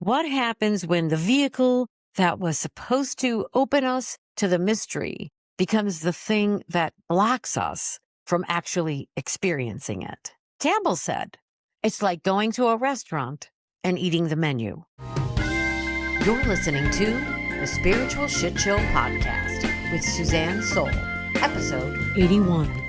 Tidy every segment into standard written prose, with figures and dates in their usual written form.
What happens when the vehicle that was supposed to open us to the mystery becomes the thing that blocks us from actually experiencing it? Campbell said, it's like going to a restaurant and eating the menu. You're listening to the Spiritual Shitshow podcast with Suzanne Soul, episode 81.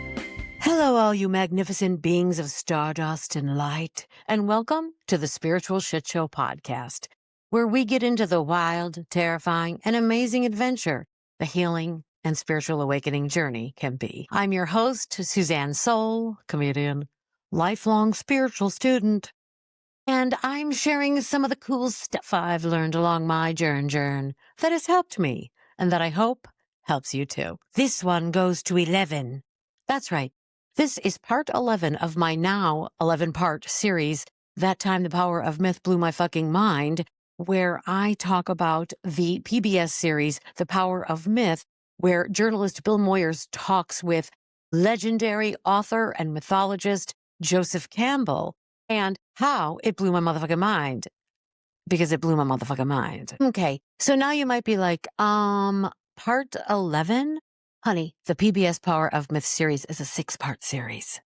Hello, all you magnificent beings of stardust and light, and welcome to the Spiritual Shitshow podcast, where we get into the wild, terrifying, and amazing adventure the healing and spiritual awakening journey can be. I'm your host, Suzanne Soul, comedian, lifelong spiritual student, and I'm sharing some of the cool stuff I've learned along my journey that has helped me, and that I hope helps you too. This one goes to 11. That's right. This is part 11 of my now 11-part series, That Time the Power of Myth Blew My Fucking Mind, where I talk about the PBS series, The Power of Myth, where journalist Bill Moyers talks with legendary author and mythologist Joseph Campbell, and how it blew my motherfucking mind. Because it blew my motherfucking mind. Okay, so now you might be like, part 11? Honey, the PBS Power of Myth series is a 6-part series.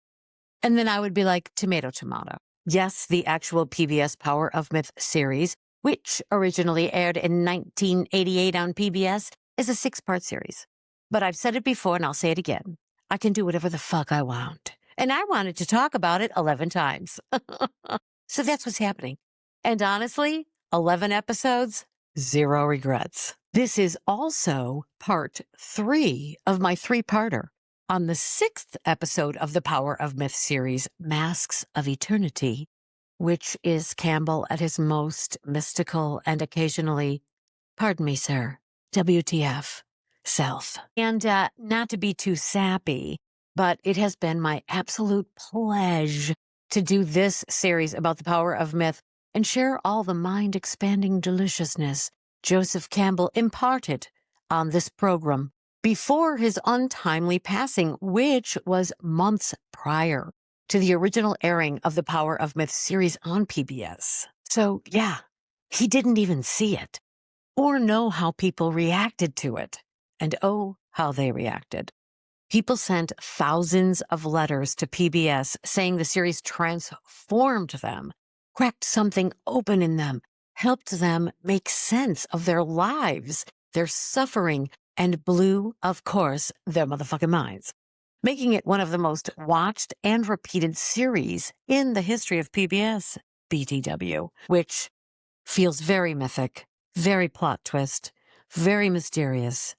And then I would be like, tomato. Yes, the actual PBS Power of Myth series, which originally aired in 1988 on PBS, is a 6-part series. But I've said it before and I'll say it again. I can do whatever the fuck I want. And I wanted to talk about it 11 times. So that's what's happening. And honestly, 11 episodes, 0 regrets. This is also part 3 of my 3-parter on the 6th episode of the Power of Myth series, Masks of Eternity, which is Campbell at his most mystical and occasionally, pardon me, sir, WTF, self. And not to be too sappy, but it has been my absolute pleasure to do this series about the power of myth and share all the mind-expanding deliciousness Joseph Campbell imparted on this program before his untimely passing, which was months prior to the original airing of the Power of Myth series on PBS. So, yeah, he didn't even see it or know how people reacted to it. And oh, how they reacted. People sent thousands of letters to PBS saying the series transformed them, cracked something open in them, helped them make sense of their lives, their suffering, and blew, of course, their motherfucking minds, making it one of the most watched and repeated series in the history of PBS, BTW, which feels very mythic, very plot twist, very mysterious,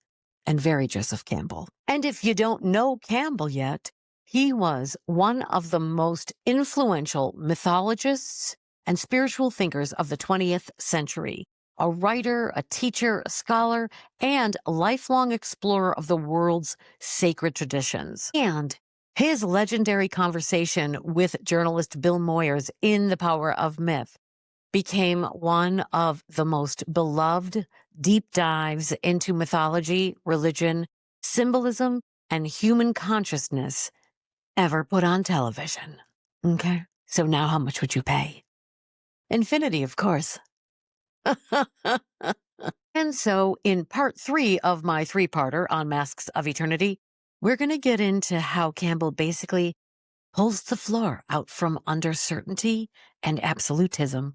and very Joseph Campbell. And if you don't know Campbell yet, he was one of the most influential mythologists and spiritual thinkers of the 20th century, a writer, a teacher, a scholar, and a lifelong explorer of the world's sacred traditions. And his legendary conversation with journalist Bill Moyers in The Power of Myth became one of the most beloved deep dives into mythology, religion, symbolism, and human consciousness ever put on television. Okay? So now how much would you pay? Infinity, of course. And so in part 3 of my 3-parter on Masks of Eternity, we're going to get into how Campbell basically pulls the floor out from under certainty and absolutism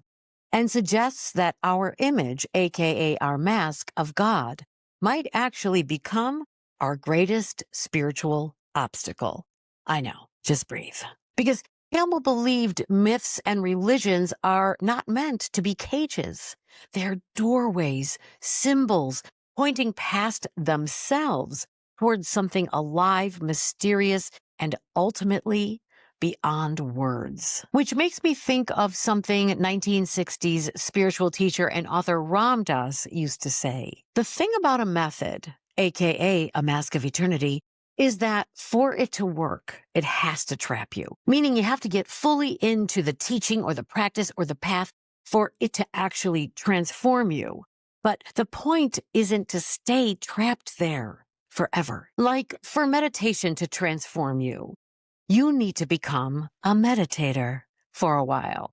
and suggests that our image, aka our mask of God, might actually become our greatest spiritual obstacle. I know, just breathe. Because Campbell believed myths and religions are not meant to be cages. They're doorways, symbols, pointing past themselves towards something alive, mysterious, and ultimately beyond words. Which makes me think of something 1960s spiritual teacher and author Ram Dass used to say. The thing about a method, aka a mask of eternity, is that for it to work, it has to trap you. Meaning you have to get fully into the teaching or the practice or the path for it to actually transform you. But the point isn't to stay trapped there forever. Like for meditation to transform you, you need to become a meditator for a while.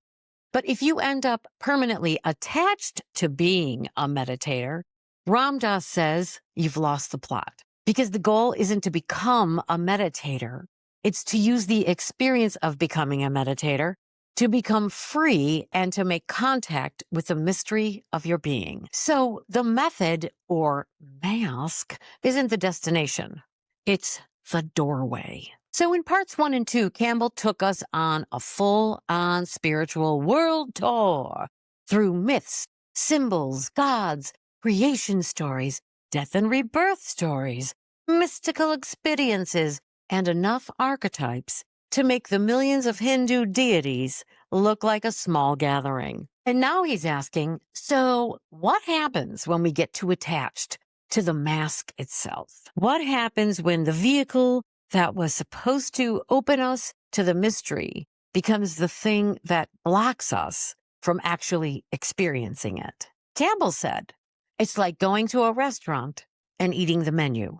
But if you end up permanently attached to being a meditator, Ram Dass says you've lost the plot. Because the goal isn't to become a meditator. It's to use the experience of becoming a meditator to become free and to make contact with the mystery of your being. So the method or mask isn't the destination. It's the doorway. So in parts 1 and 2, Campbell took us on a full-on spiritual world tour through myths, symbols, gods, creation stories, death and rebirth stories, mystical experiences, and enough archetypes to make the millions of Hindu deities look like a small gathering. And now he's asking, so what happens when we get too attached to the mask itself? What happens when the vehicle that was supposed to open us to the mystery becomes the thing that blocks us from actually experiencing it? Campbell said, it's like going to a restaurant and eating the menu.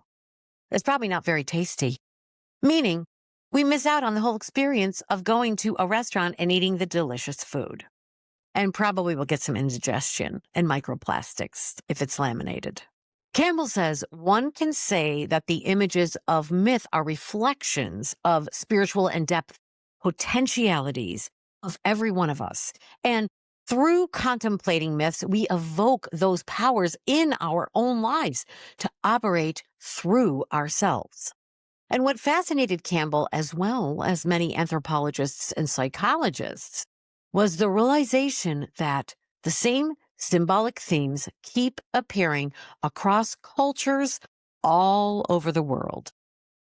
It's probably not very tasty, meaning we miss out on the whole experience of going to a restaurant and eating the delicious food. And probably will get some indigestion and microplastics if it's laminated. Campbell says one can say that the images of myth are reflections of spiritual and depth potentialities of every one of us. And through contemplating myths, we evoke those powers in our own lives to operate through ourselves. And what fascinated Campbell, as well as many anthropologists and psychologists, was the realization that the same symbolic themes keep appearing across cultures all over the world.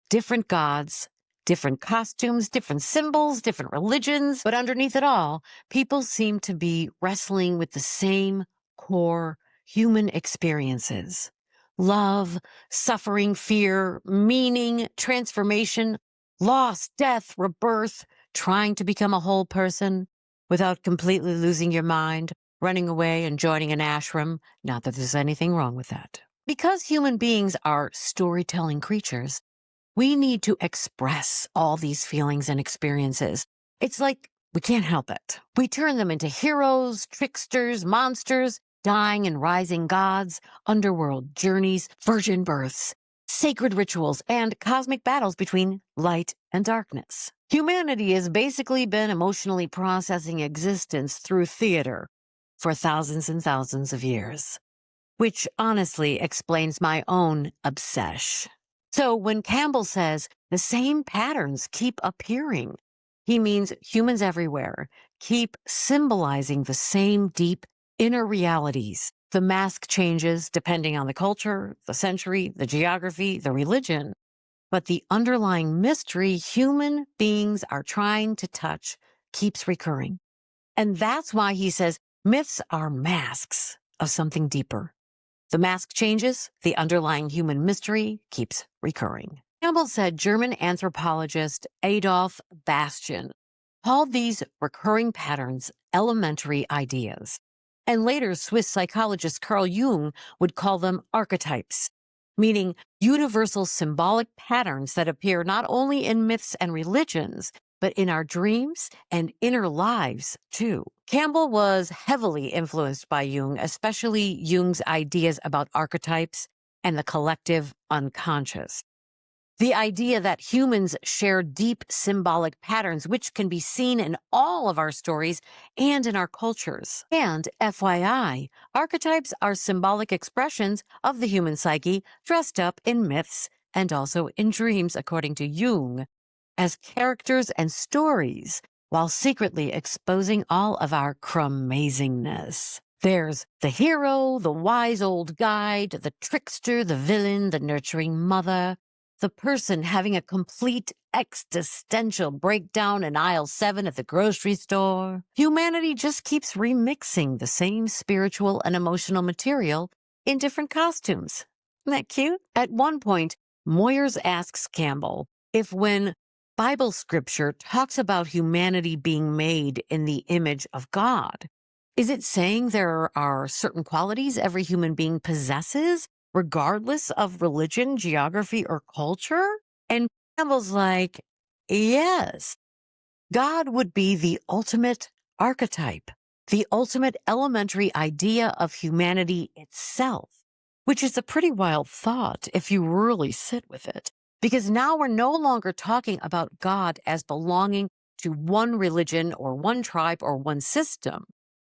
Different gods, different costumes, different symbols, different religions, but underneath it all, people seem to be wrestling with the same core human experiences. Love, suffering, fear, meaning, transformation, loss, death, rebirth, trying to become a whole person without completely losing your mind, running away and joining an ashram. Not that there's anything wrong with that. Because human beings are storytelling creatures, we need to express all these feelings and experiences. It's like we can't help it. We turn them into heroes, tricksters, monsters, dying and rising gods, underworld journeys, virgin births, sacred rituals, and cosmic battles between light and darkness. Humanity has basically been emotionally processing existence through theater for thousands and thousands of years, which honestly explains my own obsession. So when Campbell says the same patterns keep appearing, he means humans everywhere keep symbolizing the same deep inner realities. The mask changes depending on the culture, the century, the geography, the religion, but the underlying mystery human beings are trying to touch keeps recurring. And that's why he says myths are masks of something deeper. The mask changes, the underlying human mystery keeps recurring. Campbell said German anthropologist Adolf Bastian called these recurring patterns elementary ideas. And later, Swiss psychologist Carl Jung would call them archetypes, meaning universal symbolic patterns that appear not only in myths and religions, but in our dreams and inner lives, too. Campbell was heavily influenced by Jung, especially Jung's ideas about archetypes and the collective unconscious. The idea that humans share deep symbolic patterns, which can be seen in all of our stories and in our cultures. And FYI, archetypes are symbolic expressions of the human psyche dressed up in myths and also in dreams, according to Jung, as characters and stories, while secretly exposing all of our cramazingness. There's the hero, the wise old guide, the trickster, the villain, the nurturing mother, the person having a complete existential breakdown in aisle 7 at the grocery store. Humanity just keeps remixing the same spiritual and emotional material in different costumes. Isn't that cute? At one point, Moyers asks Campbell if when Bible scripture talks about humanity being made in the image of God, is it saying there are certain qualities every human being possesses, regardless of religion, geography, or culture? And Campbell's like, yes, God would be the ultimate archetype. the ultimate elementary idea of humanity itself, which is a pretty wild thought if you really sit with it, because now we're no longer talking about God as belonging to one religion or one tribe or one system.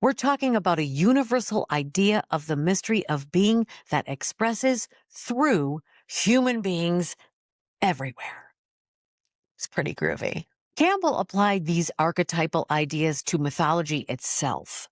We're talking about a universal idea of the mystery of being that expresses through human beings everywhere. It's pretty groovy. Campbell applied these archetypal ideas to mythology itself,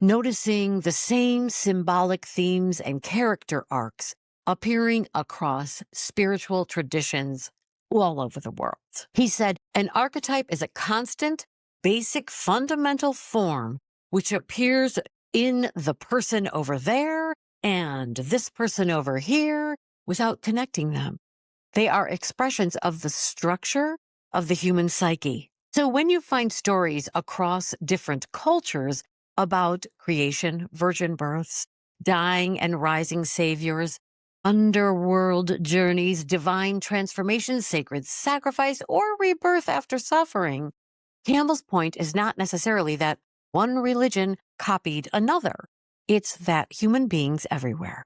noticing the same symbolic themes and character arcs appearing across spiritual traditions all over the world. He said, an archetype is a constant, basic, fundamental form which appears in the person over there and this person over here without connecting them. They are expressions of the structure of the human psyche. So when you find stories across different cultures about creation, virgin births, dying and rising saviors, underworld journeys, divine transformations, sacred sacrifice, or rebirth after suffering, Campbell's point is not necessarily that one religion copied another. It's that human beings everywhere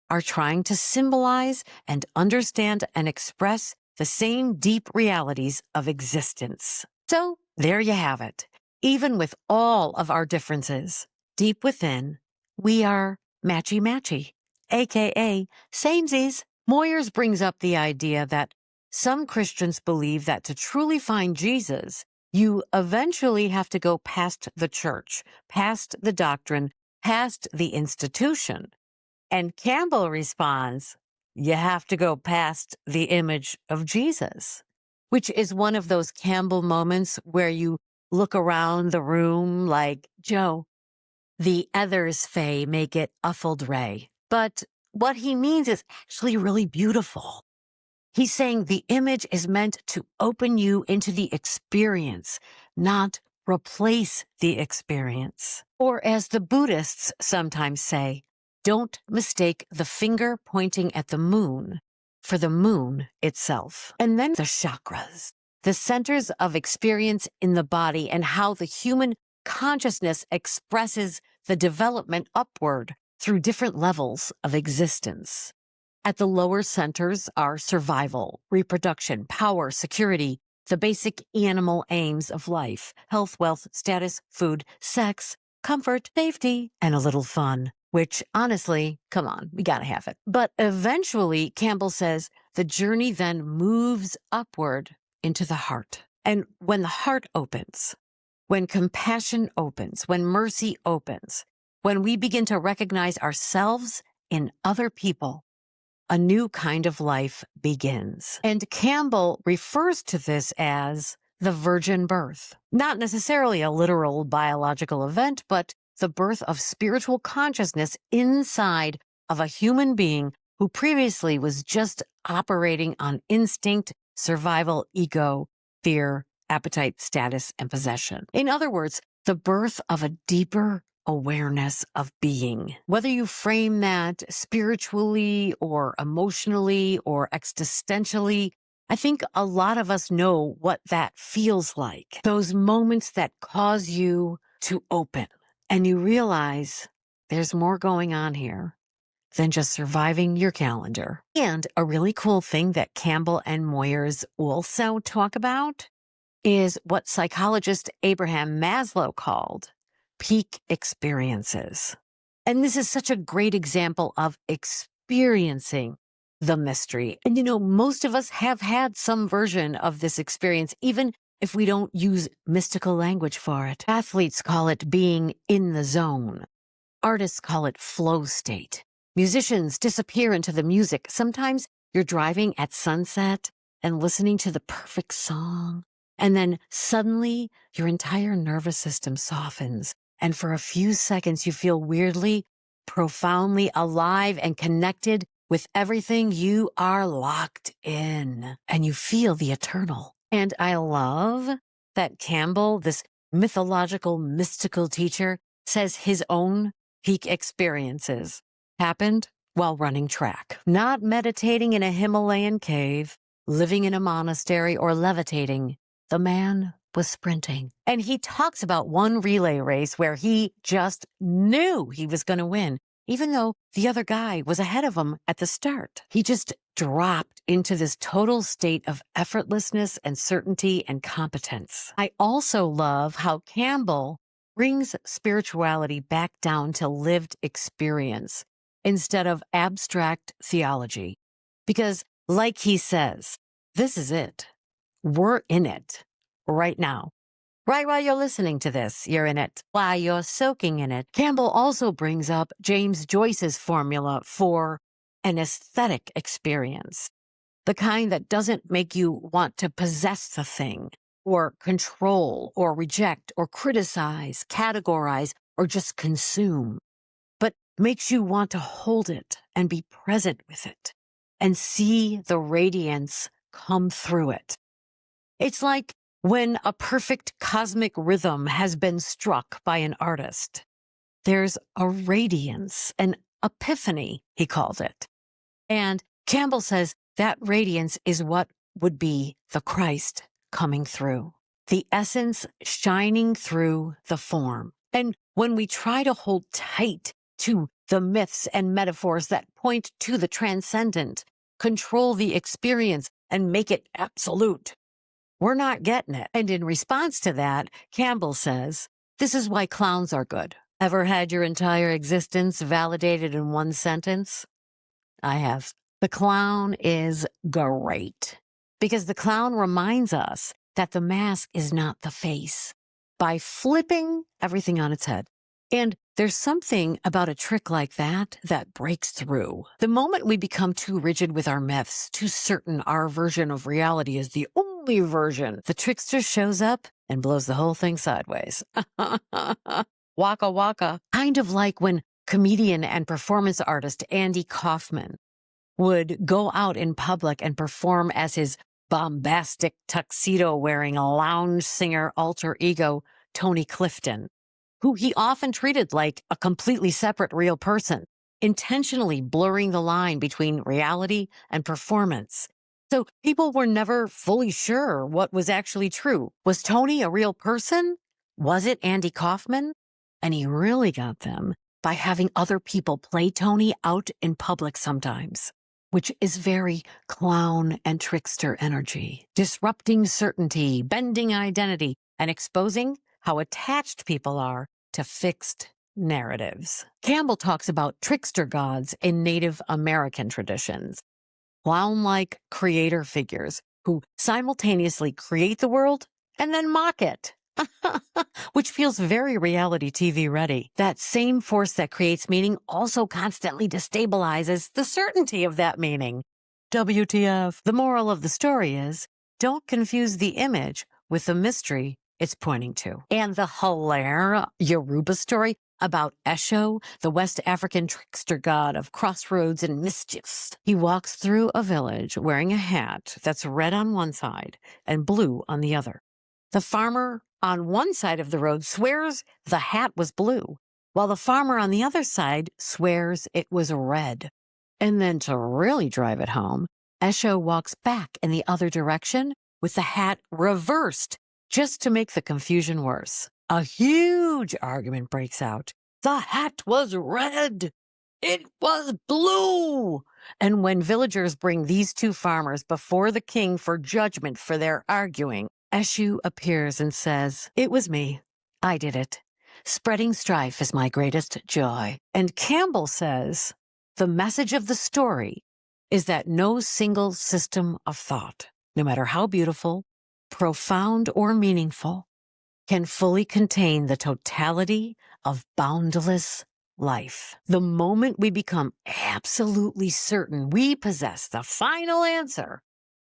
are trying to symbolize and understand and express the same deep realities of existence. So there you have it. Even with all of our differences, deep within, we are matchy-matchy, aka samesies. Moyers brings up the idea that some Christians believe that to truly find Jesus, you eventually have to go past the church, past the doctrine, past the institution. And Campbell responds, you have to go past the image of Jesus, which is one of those Campbell moments where you look around the room like, Joe, the others fey make it uffled ray. But what he means is actually really beautiful. He's saying the image is meant to open you into the experience, not replace the experience. Or as the Buddhists sometimes say, don't mistake the finger pointing at the moon for the moon itself. And then the chakras, the centers of experience in the body and how the human consciousness expresses the development upward through different levels of existence. At the lower centers are survival, reproduction, power, security, the basic animal aims of life, health, wealth, status, food, sex, comfort, safety, and a little fun, which honestly, come on, we gotta have it. But eventually, Campbell says, the journey then moves upward into the heart. And when the heart opens, when compassion opens, when mercy opens, when we begin to recognize ourselves in other people, a new kind of life begins. And Campbell refers to this as the virgin birth. Not necessarily a literal biological event, but the birth of spiritual consciousness inside of a human being who previously was just operating on instinct, survival, ego, fear, appetite, status, and possession. In other words, the birth of a deeper awareness of being. Whether you frame that spiritually or emotionally or existentially, I think a lot of us know what that feels like. Those moments that cause you to open and you realize there's more going on here than just surviving your calendar. And a really cool thing that Campbell and Moyers also talk about is what psychologist Abraham Maslow called peak experiences. And this is such a great example of experiencing the mystery. And most of us have had some version of this experience, even if we don't use mystical language for it. Athletes call it being in the zone. Artists call it flow state. Musicians disappear into the music. Sometimes you're driving at sunset and listening to the perfect song. And then suddenly your entire nervous system softens. And for a few seconds, you feel weirdly, profoundly alive and connected with everything. You are locked in and you feel the eternal. And I love that Campbell, this mythological, mystical teacher, says his own peak experiences happened while running track, not meditating in a Himalayan cave, living in a monastery, or levitating The man was sprinting. And he talks about one relay race where he just knew he was going to win, even though the other guy was ahead of him at the start. He just dropped into this total state of effortlessness and certainty and competence. I also love how Campbell brings spirituality back down to lived experience instead of abstract theology. Because, like he says, this is it. We're in it right now. Right while you're listening to this, you're in it. While you're soaking in it. Campbell also brings up James Joyce's formula for an aesthetic experience, the kind that doesn't make you want to possess the thing, or control, or reject, or criticize, categorize, or just consume, but makes you want to hold it and be present with it and see the radiance come through it. It's like when a perfect cosmic rhythm has been struck by an artist. There's a radiance, an epiphany, he calls it. And Campbell says that radiance is what would be the Christ coming through, the essence shining through the form. And when we try to hold tight to the myths and metaphors that point to the transcendent, control the experience, and make it absolute, we're not getting it. And in response to that, Campbell says, this is why clowns are good. Ever had your entire existence validated in one sentence? I have. The clown is great because the clown reminds us that the mask is not the face by flipping everything on its head. And there's something about a trick like that that breaks through. The moment we become too rigid with our myths, too certain our version of reality is the only version, the trickster shows up and blows the whole thing sideways. Waka waka. Kind of like when comedian and performance artist Andy Kaufman would go out in public and perform as his bombastic tuxedo-wearing lounge singer alter ego, Tony Clifton, who he often treated like a completely separate real person, intentionally blurring the line between reality and performance. So people were never fully sure what was actually true. Was Tony a real person? Was it Andy Kaufman? And he really got them by having other people play Tony out in public sometimes, which is very clown and trickster energy, disrupting certainty, bending identity, and exposing how attached people are to fixed narratives. Campbell talks about trickster gods in Native American traditions, clown-like creator figures who simultaneously create the world and then mock it, which feels very reality TV ready. That same force that creates meaning also constantly destabilizes the certainty of that meaning. WTF. The moral of the story is, don't confuse the image with the mystery it's pointing to. And the hilarious Yoruba story about Esho, the West African trickster god of crossroads and mischiefs. He walks through a village wearing a hat that's red on one side and blue on the other. The farmer on one side of the road swears the hat was blue, while the farmer on the other side swears it was red. And then to really drive it home, Esho walks back in the other direction with the hat reversed, just to make the confusion worse. A huge argument breaks out. The hat was red. It was blue. And when villagers bring these two farmers before the king for judgment for their arguing, Eshu appears and says, "It was me. I did it. Spreading strife is my greatest joy." And Campbell says, the message of the story is that no single system of thought, no matter how beautiful, profound, or meaningful, can fully contain the totality of boundless life. The moment we become absolutely certain we possess the final answer,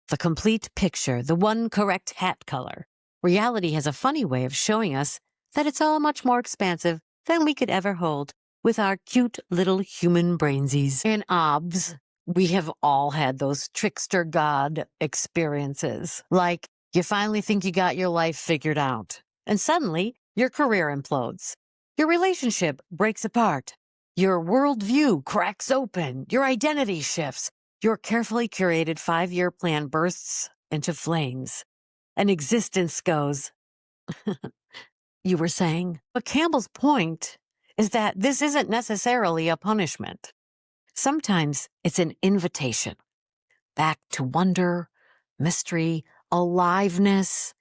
the complete picture, the one correct hat color, reality has a funny way of showing us that it's all much more expansive than we could ever hold with our cute little human brainsies. And obs, we have all had those trickster god experiences. Like, you finally think you got your life figured out, and suddenly your career implodes. Your relationship breaks apart. Your worldview cracks open. Your identity shifts. Your carefully curated 5-year plan bursts into flames. and existence goes, you were saying? But Campbell's point is that this isn't necessarily a punishment. Sometimes it's an invitation back to wonder, mystery, aliveness,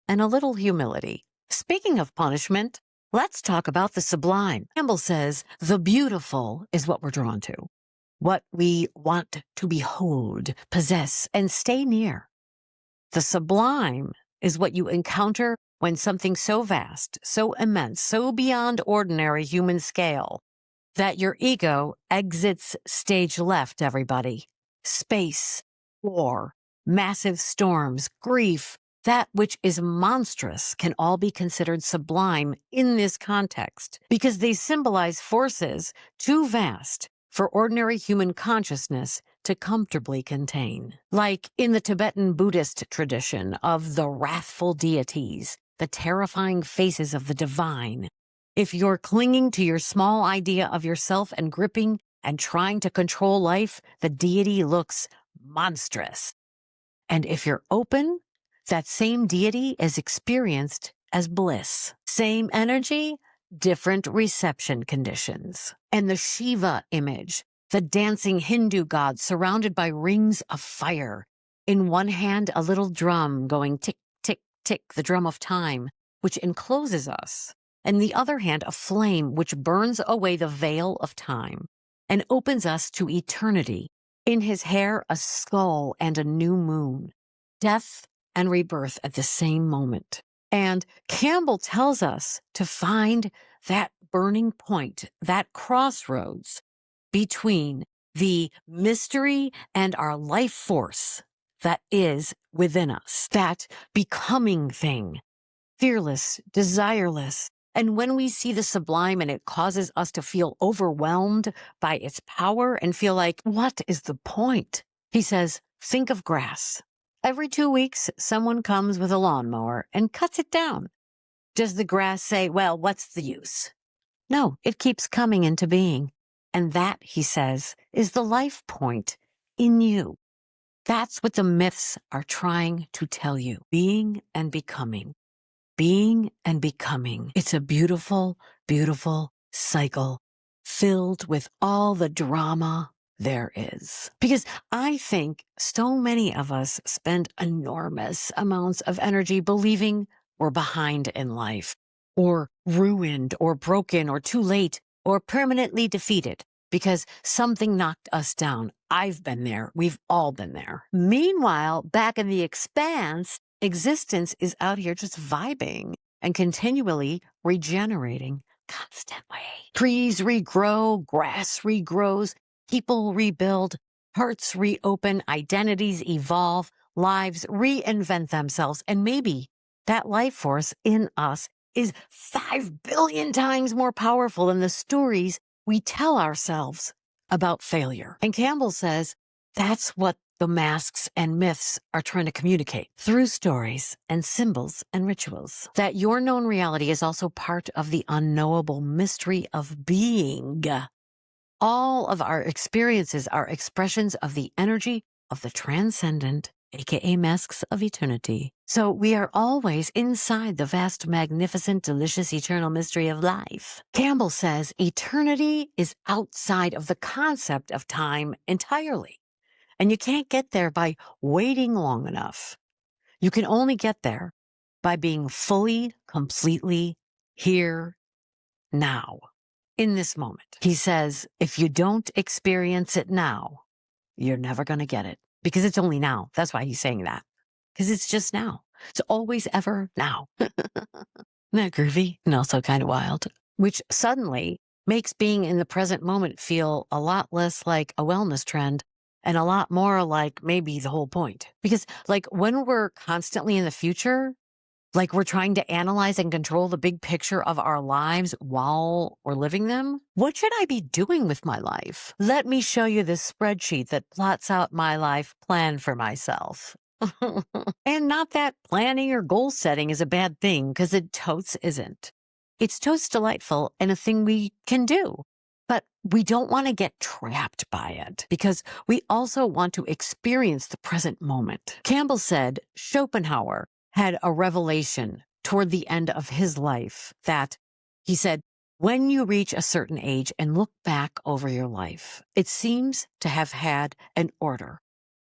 and a little humility. Speaking of punishment, let's talk about the sublime. Campbell says the beautiful is what we're drawn to, what we want to behold, possess, and stay near. The sublime is what you encounter when something so vast, so immense, so beyond ordinary human scale that your ego exits stage left, everybody. Space, war, massive storms, grief, that which is monstrous can all be considered sublime in this context because they symbolize forces too vast for ordinary human consciousness to comfortably contain. Like in the Tibetan Buddhist tradition of the wrathful deities, the terrifying faces of the divine. If you're clinging to your small idea of yourself and gripping and trying to control life, the deity looks monstrous. And if you're open, that same deity is experienced as bliss. Same energy, different reception conditions. And the Shiva image, the dancing Hindu god surrounded by rings of fire. In one hand, a little drum going tick, tick, tick, the drum of time, which encloses us. And the other hand, a flame which burns away the veil of time and opens us to eternity. In his hair, a skull and a new moon. Death and rebirth at the same moment. And Campbell tells us to find that burning point, that crossroads between the mystery and our life force that is within us, that becoming thing, fearless, desireless. And when we see the sublime and it causes us to feel overwhelmed by its power and feel like, what is the point? He says, think of grass. Every 2 weeks, someone comes with a lawnmower and cuts it down. Does the grass say, well, what's the use? No, it keeps coming into being. And that, he says, is the life point in you. That's what the myths are trying to tell you. Being and becoming. Being and becoming. It's a beautiful, beautiful cycle filled with all the drama there is. Because I think so many of us spend enormous amounts of energy believing we're behind in life, or ruined, or broken, or too late, or permanently defeated because something knocked us down. I've been there. We've all been there. Meanwhile, back in the expanse, existence is out here just vibing and continually regenerating constantly. Trees regrow, grass regrows, people rebuild, hearts reopen, identities evolve, lives reinvent themselves, and maybe that life force in us is 5 billion times more powerful than the stories we tell ourselves about failure. And Campbell says that's what the masks and myths are trying to communicate through stories and symbols and rituals. That your known reality is also part of the unknowable mystery of being. All of our experiences are expressions of the energy of the transcendent, aka masks of eternity. So we are always inside the vast, magnificent, delicious, eternal mystery of life. Campbell says eternity is outside of the concept of time entirely. And you can't get there by waiting long enough. You can only get there by being fully, completely here, now, in this moment. He says, if you don't experience it now, you're never going to get it because it's only now. That's why he's saying that, because it's just now. It's always ever now. Isn't that groovy and also kind of wild? Which suddenly makes being in the present moment feel a lot less like a wellness trend and a lot more like maybe the whole point. Because like when we're constantly in the future, like we're trying to analyze and control the big picture of our lives while we're living them. What should I be doing with my life? Let me show you this spreadsheet that plots out my life plan for myself. And not that planning or goal setting is a bad thing, because it totes isn't. It's totes delightful and a thing we can do. But we don't want to get trapped by it because we also want to experience the present moment. Campbell said Schopenhauer had a revelation toward the end of his life that he said, when you reach a certain age and look back over your life, it seems to have had an order.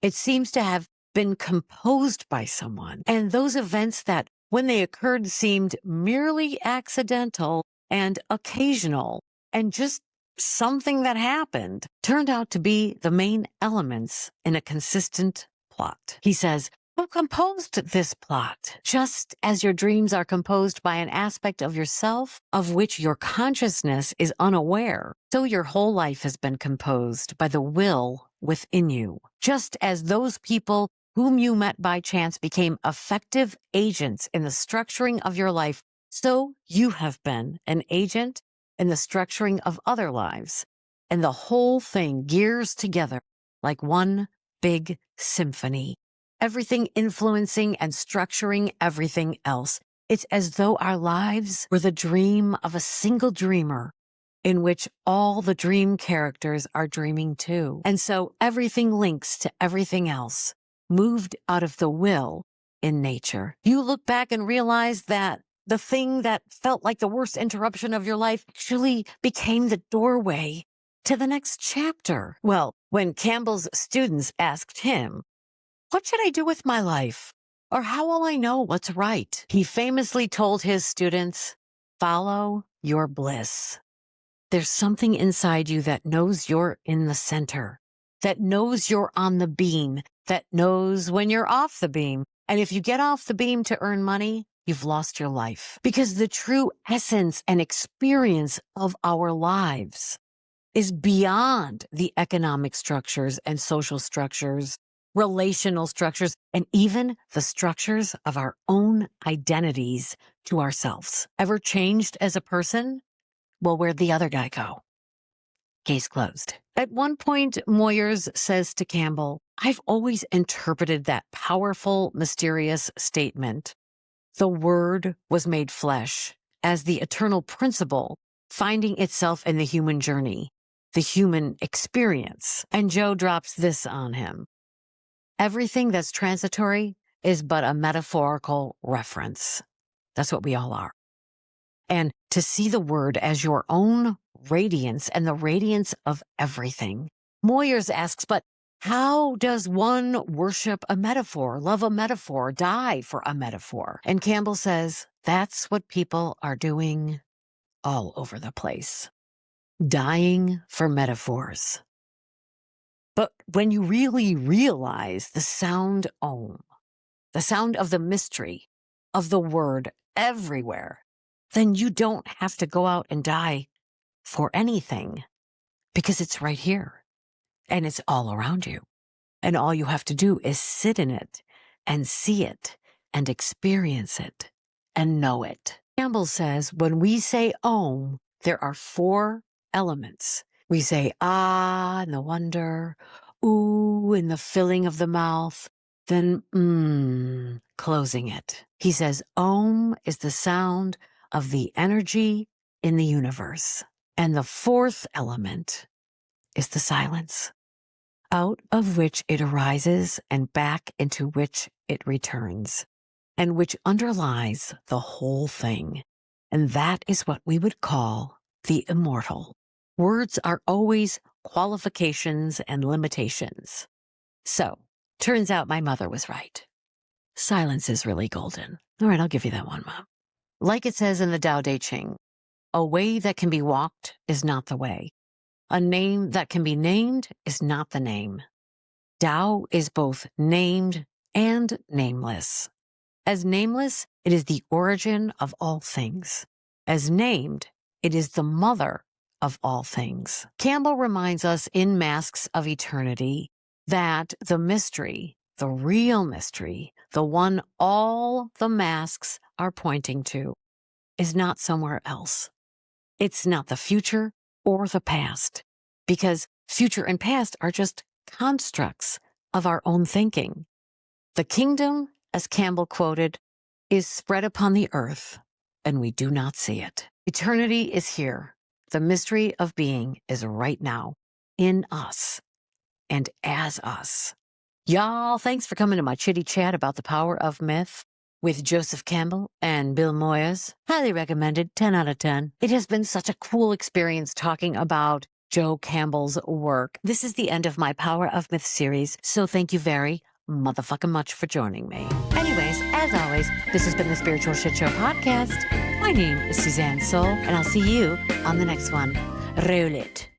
It seems to have been composed by someone. And those events that, when they occurred, seemed merely accidental and occasional and just something that happened, turned out to be the main elements in a consistent plot. He says, who composed this plot? Just as your dreams are composed by an aspect of yourself of which your consciousness is unaware, so your whole life has been composed by the will within you. Just as those people whom you met by chance became effective agents in the structuring of your life, so you have been an agent in the structuring of other lives. And the whole thing gears together like one big symphony, everything influencing and structuring everything else. It's as though our lives were the dream of a single dreamer in which all the dream characters are dreaming too. And so everything links to everything else, moved out of the will in nature. You look back and realize that the thing that felt like the worst interruption of your life actually became the doorway to the next chapter. Well, when Campbell's students asked him, what should I do with my life? Or how will I know what's right? He famously told his students, follow your bliss. There's something inside you that knows you're in the center, that knows you're on the beam, that knows when you're off the beam. And if you get off the beam to earn money, you've lost your life. Because the true essence and experience of our lives is beyond the economic structures and social structures, relational structures, and even the structures of our own identities to ourselves. Ever changed as a person? Well, where'd the other guy go? Case closed. At one point, Moyers says to Campbell, I've always interpreted that powerful, mysterious statement, the Word was made flesh, as the eternal principle finding itself in the human journey, the human experience. And Joe drops this on him. Everything that's transitory is but a metaphorical reference. That's what we all are. And to see the Word as your own radiance and the radiance of everything. Moyers asks, but how does one worship a metaphor, love a metaphor, die for a metaphor? And Campbell says, that's what people are doing all over the place. Dying for metaphors. But when you really realize the sound Om, the sound of the mystery of the Word everywhere, then you don't have to go out and die for anything because it's right here and it's all around you. And all you have to do is sit in it and see it and experience it and know it. Campbell says when we say Om, there are 4 elements. We say ah in the wonder, ooh in the filling of the mouth, then closing it. He says Om is the sound of the energy in the universe. And the 4th element is the silence, out of which it arises and back into which it returns, and which underlies the whole thing. And that is what we would call the immortal. Words are always qualifications and limitations. So, turns out my mother was right. Silence is really golden. All right, I'll give you that one, Mom. Like it says in the Tao Te Ching, a way that can be walked is not the way. A name that can be named is not the name. Tao is both named and nameless. As nameless, it is the origin of all things. As named, it is the mother of all things. Campbell reminds us in Masks of Eternity that the mystery, the real mystery, the one all the masks are pointing to, is not somewhere else. It's not the future or the past, because future and past are just constructs of our own thinking. The kingdom, as Campbell quoted, is spread upon the earth, and we do not see it. Eternity is here. The mystery of being is right now, in us and as us. Y'all, thanks for coming to my chitty chat about the power of myth. with Joseph Campbell and Bill Moyers. Highly recommended, 10 out of 10. It has been such a cool experience talking about Joe Campbell's work. This is the end of my Power of Myth series, so thank you very motherfucking much for joining me. Anyways, as always, this has been the Spiritual Shitshow podcast. My name is Suzanne Soul, and I'll see you on the next one. Roll it.